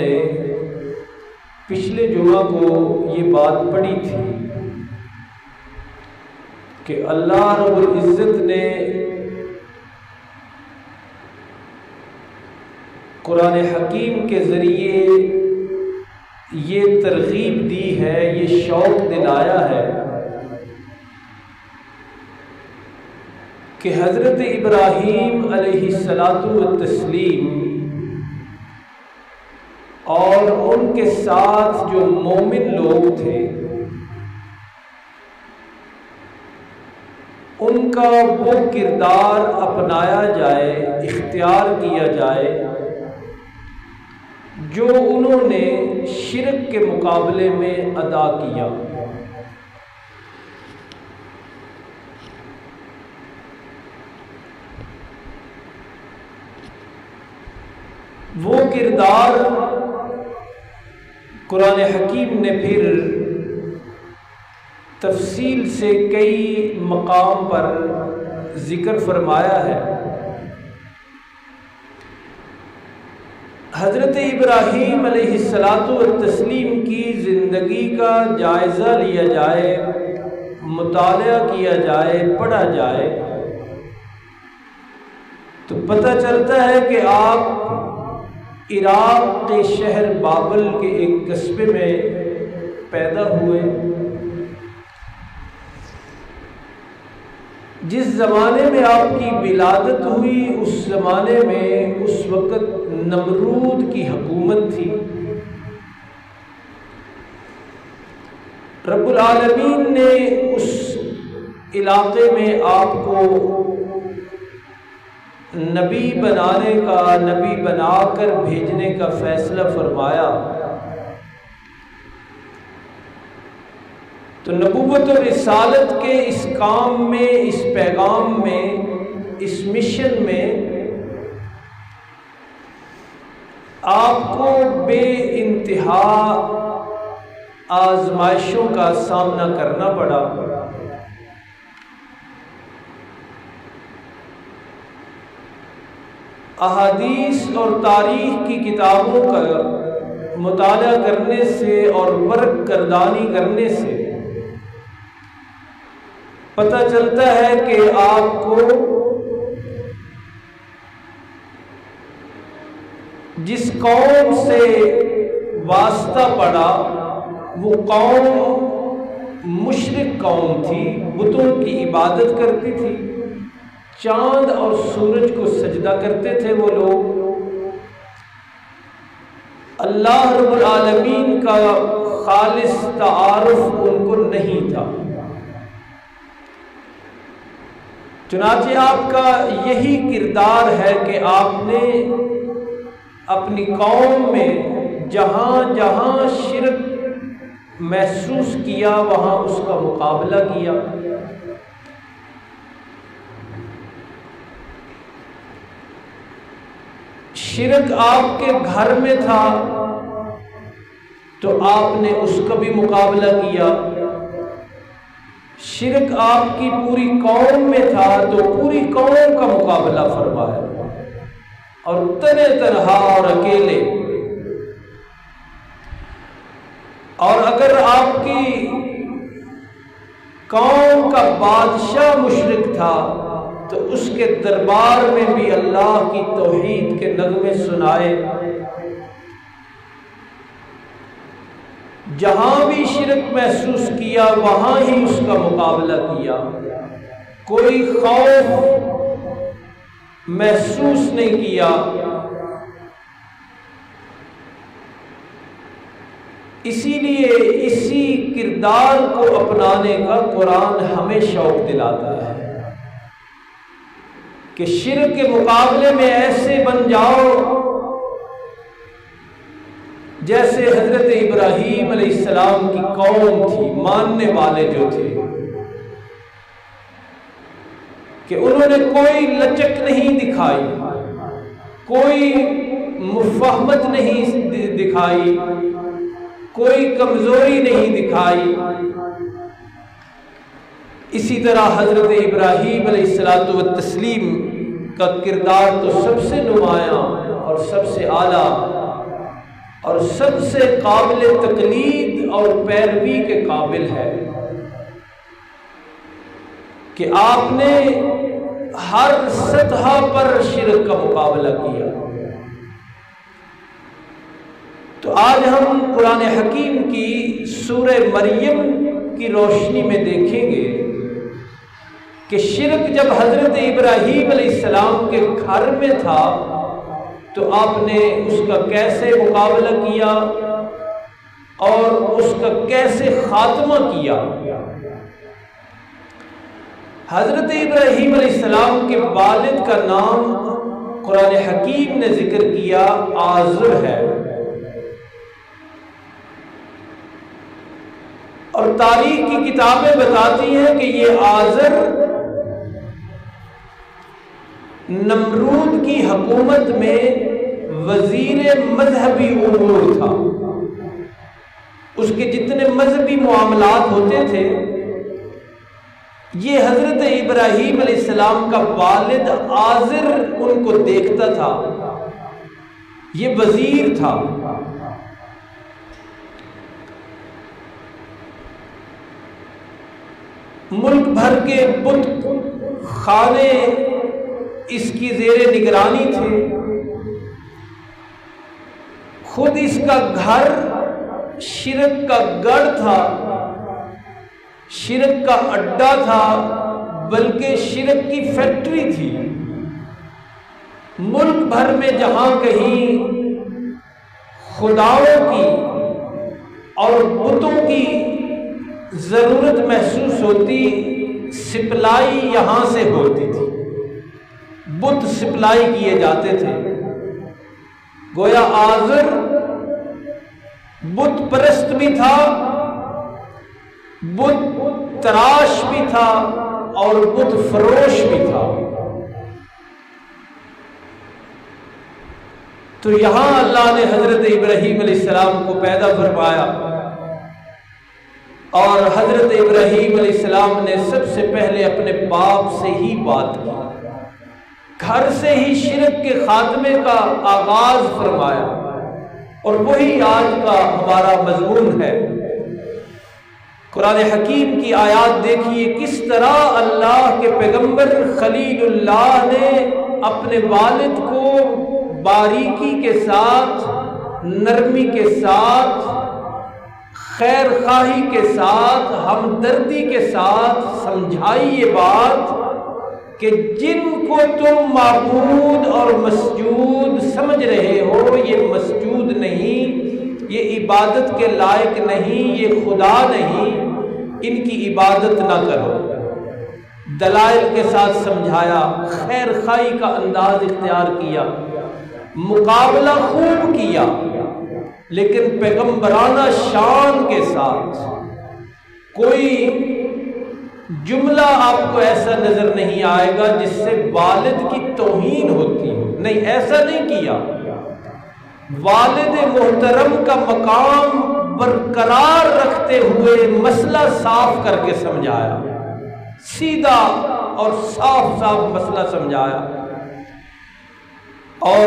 نے پچھلے جمعہ کو یہ بات پڑھی تھی کہ اللہ رب العزت نے قرآن حکیم کے ذریعے یہ ترغیب دی ہے، یہ شوق دلایا ہے کہ حضرت ابراہیم علیہ الصلاۃ والتسلیم اور ان کے ساتھ جو مومن لوگ تھے ان کا وہ کردار اپنایا جائے، اختیار کیا جائے جو انہوں نے شرک کے مقابلے میں ادا کیا۔ وہ کردار قرآن حکیم نے پھر تفصیل سے کئی مقام پر ذکر فرمایا ہے۔ حضرت ابراہیم علیہ الصلاۃ والتسلیم کی زندگی کا جائزہ لیا جائے، مطالعہ کیا جائے، پڑھا جائے تو پتہ چلتا ہے کہ آپ عراق کے شہر بابل کے ایک قصبے میں پیدا ہوئے۔ جس زمانے میں آپ کی ولادت ہوئی اس زمانے میں اس وقت نمرود کی حکومت تھی۔ رب العالمین نے اس علاقے میں آپ کو نبی بنانے کا، نبی بنا کر بھیجنے کا فیصلہ فرمایا۔ تو نبوت و رسالت کے اس کام میں، اس پیغام میں، اس مشن میں آپ کو بے انتہا آزمائشوں کا سامنا کرنا پڑا۔ احادیث اور تاریخ کی کتابوں کا مطالعہ کرنے سے اور برق گردانی کرنے سے پتہ چلتا ہے کہ آپ کو جس قوم سے واسطہ پڑا وہ قوم مشرک قوم تھی، بتوں کی عبادت کرتی تھی، چاند اور سورج کو سجدہ کرتے تھے وہ لوگ، اللہ رب العالمین کا خالص تعارف ان کو نہیں تھا۔ چنانچہ آپ کا یہی کردار ہے کہ آپ نے اپنی قوم میں جہاں جہاں شرک محسوس کیا وہاں اس کا مقابلہ کیا۔ شرک آپ کے گھر میں تھا تو آپ نے اس کا بھی مقابلہ کیا، شرک آپ کی پوری قوم میں تھا تو پوری قوم کا مقابلہ فرمایا، اور تنہا تنہا اور اکیلے۔ اور اگر آپ کی قوم کا بادشاہ مشرک تھا تو اس کے دربار میں بھی اللہ کی توحید کے نغمے سنائے۔ جہاں بھی شرک محسوس کیا وہاں ہی اس کا مقابلہ کیا، کوئی خوف محسوس نہیں کیا۔ اسی لیے اسی کردار کو اپنانے کا قرآن ہمیں شوق دلاتا ہے کہ شرک کے مقابلے میں ایسے بن جاؤ جیسے حضرت ابراہیم علیہ السلام کی قوم تھی، ماننے والے جو تھے، کہ انہوں نے کوئی لچک نہیں دکھائی، کوئی مفاہمت نہیں دکھائی، کوئی کمزوری نہیں دکھائی۔ اسی طرح حضرت ابراہیم علیہ الصلاۃ والتسلیم کا کردار تو سب سے نمایاں اور سب سے اعلیٰ اور سب سے قابل تقلید اور پیروی کے قابل ہے کہ آپ نے ہر سطح پر شرک کا مقابلہ کیا۔ تو آج ہم قرآن حکیم کی سورہ مریم کی روشنی میں دیکھیں گے کہ شرک جب حضرت ابراہیم علیہ السلام کے گھر میں تھا تو آپ نے اس کا کیسے مقابلہ کیا اور اس کا کیسے خاتمہ کیا۔ حضرت ابراہیم علیہ السلام کے والد کا نام قرآن حکیم نے ذکر کیا آزر ہے، اور تاریخ کی کتابیں بتاتی ہیں کہ یہ آزر نمرود کی حکومت میں وزیر مذہبی امور تھا۔ اس کے جتنے مذہبی معاملات ہوتے تھے یہ حضرت ابراہیم علیہ السلام کا والد آزر ان کو دیکھتا تھا، یہ وزیر تھا۔ ملک بھر کے بت خانے اس کی زیر نگرانی تھے، خود اس کا گھر شرک کا گڑھ تھا، شرک کا اڈا تھا، بلکہ شرک کی فیکٹری تھی۔ ملک بھر میں جہاں کہیں خداؤں کی اور بتوں کی ضرورت محسوس ہوتی، سپلائی یہاں سے ہوتی تھی، بت سپلائی کیے جاتے تھے۔ گویا آزر بت پرست بھی تھا، بت تراش بھی تھا اور بت فروش بھی تھا۔ تو یہاں اللہ نے حضرت ابراہیم علیہ السلام کو پیدا فرمایا، اور حضرت ابراہیم علیہ السلام نے سب سے پہلے اپنے باپ سے ہی بات کی، گھر سے ہی شرک کے خاتمے کا آغاز فرمایا، اور وہی آج کا ہمارا مضمون ہے۔ قرآن حکیم کی آیات دیکھیے کس طرح اللہ کے پیغمبر خلیل اللہ نے اپنے والد کو باریکی کے ساتھ، نرمی کے ساتھ، خیر خواہی کے ساتھ، ہمدردی کے ساتھ سمجھائی یہ بات کہ جن کو تم معبود اور مسجود سمجھ رہے ہو یہ مسجود نہیں، یہ عبادت کے لائق نہیں، یہ خدا نہیں، ان کی عبادت نہ کرو۔ دلائل کے ساتھ سمجھایا، خیر خواہی کا انداز اختیار کیا، مقابلہ خوب کیا، لیکن پیغمبرانہ شان کے ساتھ۔ کوئی جملہ آپ کو ایسا نظر نہیں آئے گا جس سے والد کی توہین ہوتی ہو، نہیں، ایسا نہیں کیا۔ والد محترم کا مقام برقرار رکھتے ہوئے مسئلہ صاف کر کے سمجھایا، سیدھا اور صاف صاف مسئلہ سمجھایا۔ اور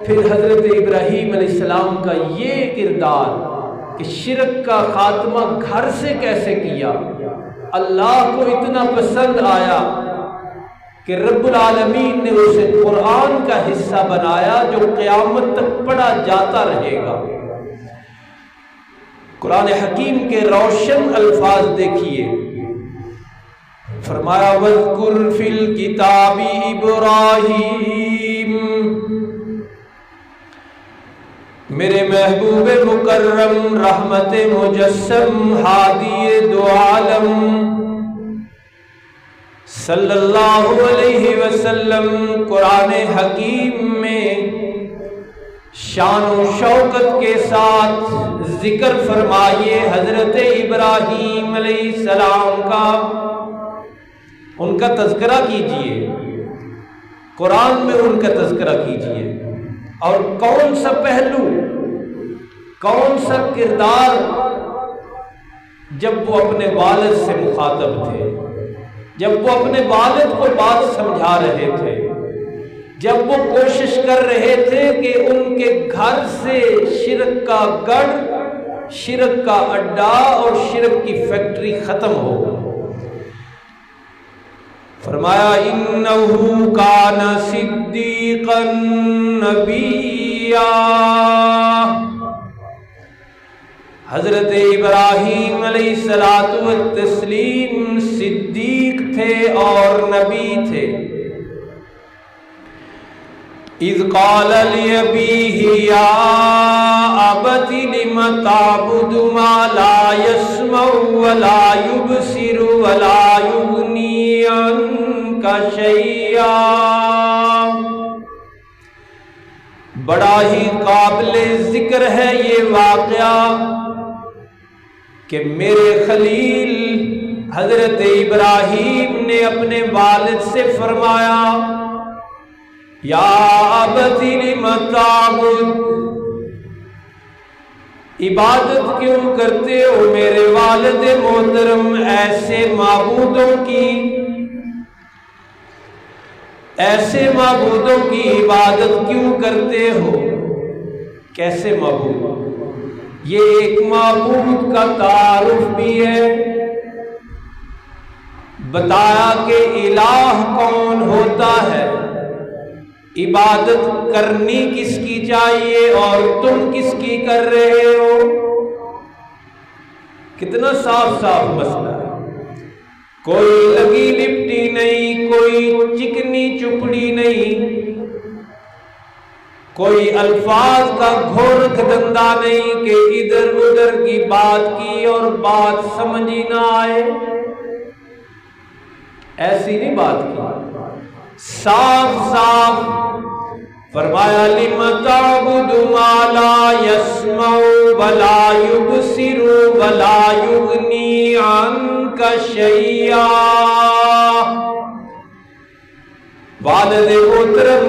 پھر حضرت ابراہیم علیہ السلام کا یہ کردار کہ شرک کا خاتمہ گھر سے کیسے کیا، اللہ کو اتنا پسند آیا کہ رب العالمین نے اسے قرآن کا حصہ بنایا جو قیامت تک پڑھا جاتا رہے گا۔ قرآن حکیم کے روشن الفاظ دیکھیے، فرمایا وَاذْكُرْ فِي الْكِتَابِ إِبْرَاهِيمَ، میرے محبوب مکرم، رحمت مجسم، ہادی دو عالم صلی اللہ علیہ وسلم قرآن حکیم میں شان و شوکت کے ساتھ ذکر فرمائیے حضرت ابراہیم علیہ السلام کا، ان کا تذکرہ کیجئے، قرآن میں ان کا تذکرہ کیجئے، اور کون سا پہلو، کون سا کردار جب وہ اپنے والد سے مخاطب تھے، جب وہ اپنے والد کو بات سمجھا رہے تھے، جب وہ کوشش کر رہے تھے کہ ان کے گھر سے شرک کا گڑھ، شرک کا اڈا اور شرک کی فیکٹری ختم ہو، فرمایا انہو کان صدیقا نبیا، حضرت ابراہیم علیہ الصلوۃ والتسلیم صدیق تھے اور نبی تھے۔ اذ قال لأبیہ یا ابت لم تعبد ما لا يسمع ولا يبصر ولا يغنی عنک شیئا۔ بڑا ہی قابل ذکر ہے یہ واقعہ کہ میرے خلیل حضرت ابراہیم نے اپنے والد سے فرمایا یا ابت لم تعبد، عبادت کیوں کرتے ہو میرے والد محترم ایسے معبودوں کی عبادت کیوں کرتے ہو؟ کیسے معبود؟ یہ ایک معبود کا تعارف بھی ہے، بتایا کہ الہ کون ہوتا ہے، عبادت کرنی کس کی چاہیے اور تم کس کی کر رہے ہو۔ کتنا صاف صاف مسئلہ ہے، کوئی لگی لپٹی نہیں، کوئی چکنی چپڑی نہیں، کوئی الفاظ کا گھور دھندا نہیں کہ ادھر ادھر کی بات کی اور بات سمجھ ہی نہ آئے، ایسی نہیں بات کی، صاف صاف فرمایا لم تعبد ما لا يسمع ولا يبصر ولا يغني عنك شيئا۔ والد محترم،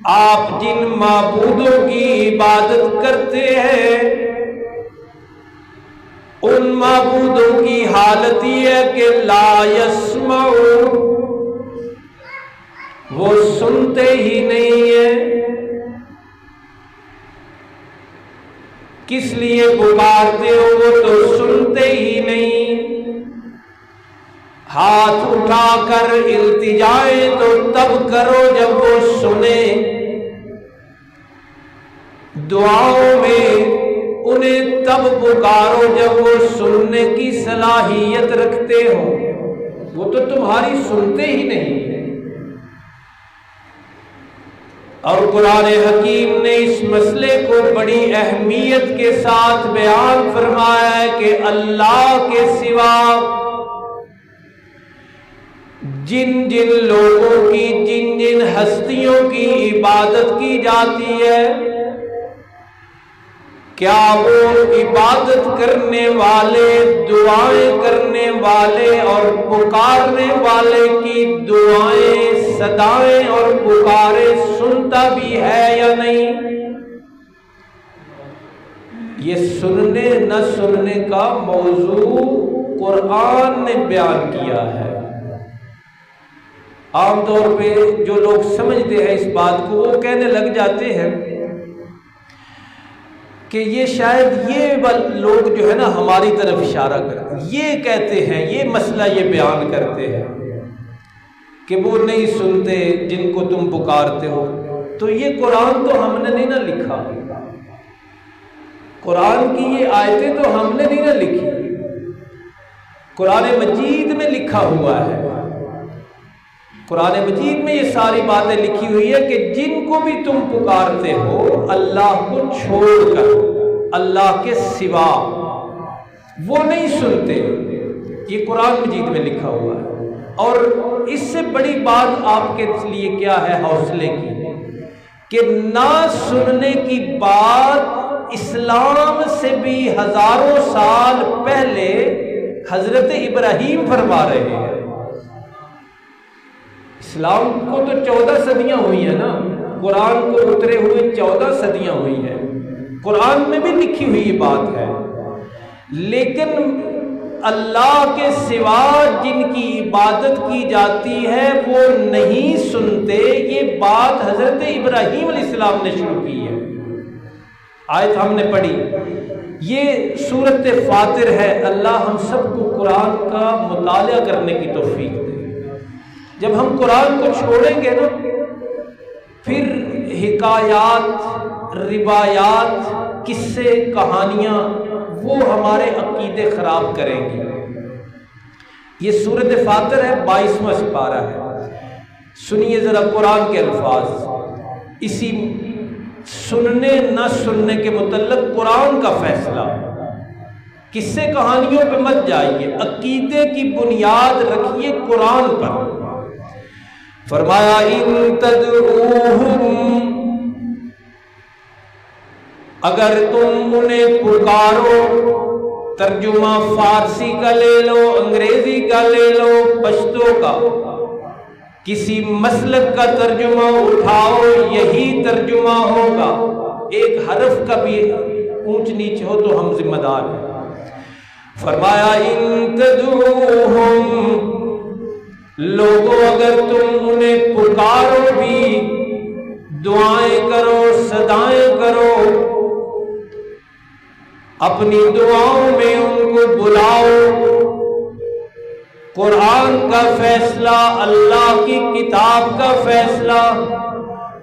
آپ جن معبودوں کی عبادت کرتے ہیں ان معبودوں کی حالت یہ ہے کہ لا يسمع، وہ سنتے ہی نہیں ہیں، کس لیے پکارتے ہو؟ وہ تو سنتے ہی نہیں، ہاتھ اٹھا کر التجائیں تو تب کرو جب وہ سنیں، دعاؤں میں انہیں تب پکارو جب وہ سننے کی صلاحیت رکھتے ہو، وہ تو تمہاری سنتے ہی نہیں۔ اور قرآن حکیم نے اس مسئلے کو بڑی اہمیت کے ساتھ بیان فرمایا ہے کہ اللہ کے سوا جن جن لوگوں کی، جن جن ہستیوں کی عبادت کی جاتی ہے، کیا وہ عبادت کرنے والے، دعائیں کرنے والے اور پکارنے والے کی دعائیں، صدائیں اور پکاریں سنتا بھی ہے یا نہیں؟ یہ سننے نہ سننے کا موضوع قرآن نے بیان کیا ہے۔ عام طور پہ جو لوگ سمجھتے ہیں اس بات کو وہ کہنے لگ جاتے ہیں کہ یہ شاید یہ لوگ جو ہے نا ہماری طرف اشارہ کرتے ہیں، یہ کہتے ہیں، یہ مسئلہ یہ بیان کرتے ہیں کہ وہ نہیں سنتے جن کو تم پکارتے ہو۔ تو یہ قرآن تو ہم نے نہیں نہ لکھا، قرآن کی یہ آیتیں تو ہم نے نہیں نہ لکھی، قرآن مجید میں لکھا ہوا ہے، قرآن مجید میں یہ ساری باتیں لکھی ہوئی ہے کہ جن کو بھی تم پکارتے ہو اللہ کو چھوڑ کر، اللہ کے سوا، وہ نہیں سنتے، یہ قرآن مجید میں لکھا ہوا ہے۔ اور اس سے بڑی بات آپ کے لیے کیا ہے حوصلے کی، کہ نہ سننے کی بات اسلام سے بھی ہزاروں سال پہلے حضرت ابراہیم فرما رہے ہیں۔ اسلام کو تو 14 صدیاں ہوئی ہیں نا، قرآن کو اترے ہوئے 14 صدیاں ہوئی ہیں، قرآن میں بھی لکھی ہوئی بات ہے، لیکن اللہ کے سوا جن کی عبادت کی جاتی ہے وہ نہیں سنتے. یہ بات حضرت ابراہیم علیہ السلام نے شروع کی ہے. آیت ہم نے پڑھی. یہ سورت فاطر ہے. اللہ ہم سب کو قرآن کا مطالعہ کرنے کی توفیق دے. جب ہم قرآن کو چھوڑیں گے نا پھر حکایات، روایات، قصے، کہانیاں وہ ہمارے عقیدے خراب کریں گے. یہ سورت فاطر ہے، 22واں سپارہ ہے. سنیے ذرا قرآن کے الفاظ. اسی سننے نہ سننے کے متعلق قرآن کا فیصلہ. قصے کہانیوں پہ مت جائیے، عقیدے کی بنیاد رکھیے قرآن پر. فرمایا ان تدعوہم، اگر تم انہیں پکارو. ترجمہ فارسی کا لے لو، انگریزی کا لے لو، پشتو کا، کسی مسلک کا ترجمہ اٹھاؤ، یہی ترجمہ ہوگا. ایک حرف کا بھی اونچ نیچ ہو تو ہم ذمہ دار ہیں. فرمایا ان تدعوہم، لوگوں اگر تم انہیں پکارو بھی، دعائیں کرو، صدائیں کرو، اپنی دعاؤں میں ان کو بلاؤ. قرآن کا فیصلہ، اللہ کی کتاب کا فیصلہ.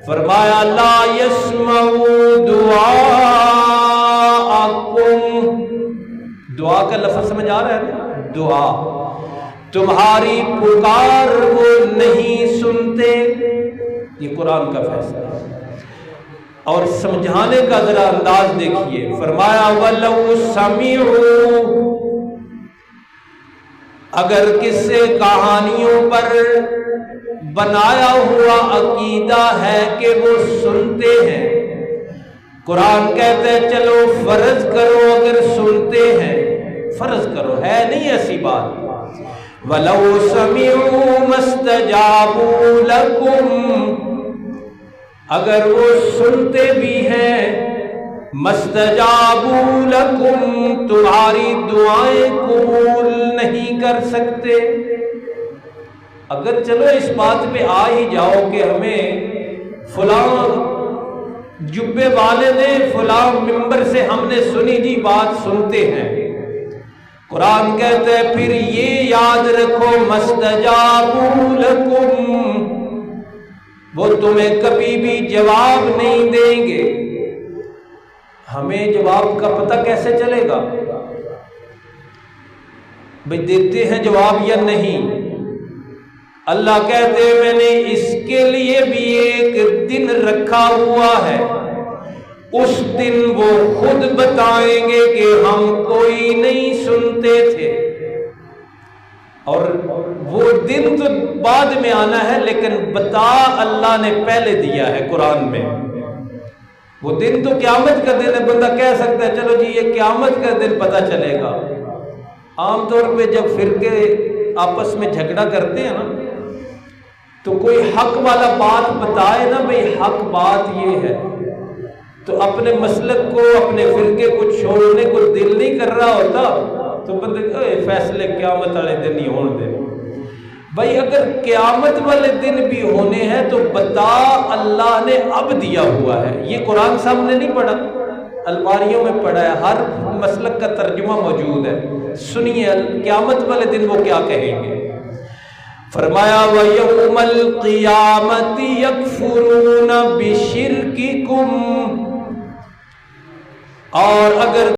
فرمایا لا يسمعوا دعاءکم. دعا کا لفظ سمجھ آ رہا ہے نا؟ دعا، تمہاری پکار وہ نہیں سنتے. یہ قرآن کا فیصلہ ہے. اور سمجھانے کا ذرا انداز دیکھیے. فرمایا وَلَوْ سَمِعُوا، اگر قصے کہانیوں پر بنایا ہوا عقیدہ ہے کہ وہ سنتے ہیں. قرآن کہتے ہیں چلو فرض کرو اگر سنتے ہیں، فرض کرو، ہے نہیں ایسی بات. وَلَوْ سَمِعُوا مَا اسْتَجَابُوا لَكُمْ، اگر وہ سنتے بھی ہیں، مستجابوا لکم، تمہاری دعائیں قبول نہیں کر سکتے. اگر چلو اس بات پہ آ ہی جاؤ کہ ہمیں فلاں جبے والے نے فلاں ممبر سے ہم نے سنی جی بات سنتے ہیں. قرآن کہتا ہے پھر یہ یاد رکھو مستجابوا لکم، وہ تمہیں کبھی بھی جواب نہیں دیں گے. ہمیں جواب کا پتہ کیسے چلے گا بھئی دیتے ہیں جواب یا نہیں؟ اللہ کہتے ہیں میں نے اس کے لیے بھی ایک دن رکھا ہوا ہے، اس دن وہ خود بتائیں گے کہ ہم کوئی نہیں سنتے تھے. اور وہ دن تو بعد میں آنا ہے لیکن بتا اللہ نے پہلے دیا ہے قرآن میں. وہ دن تو قیامت کا دن ہے. بندہ کہہ سکتا ہے چلو جی یہ قیامت کا دن پتہ چلے گا. عام طور پہ جب فرقے آپس میں جھگڑا کرتے ہیں نا تو کوئی حق والا بات بتائے نا بھئی حق بات یہ ہے، تو اپنے مسلک کو اپنے فرقے کو چھوڑنے کو دل نہیں کر رہا ہوتا تو بندے فیصلے قیامت والے دن ہی ہونے دے. بھائی اگر قیامت والے دن بھی ہونے ہیں تو بتا اللہ نے اب دیا ہوا ہے. یہ قرآن سامنے نہیں پڑھا، الماریوں میں پڑھا ہے، ہر مسلک کا ترجمہ موجود ہے. سنیے قیامت والے دن وہ کیا کہیں گے. فرمایا وَيَوْمَ الْقِيَامَةِ يَكْفُرُونَ بِشِرْكِكُمْ، اور اگر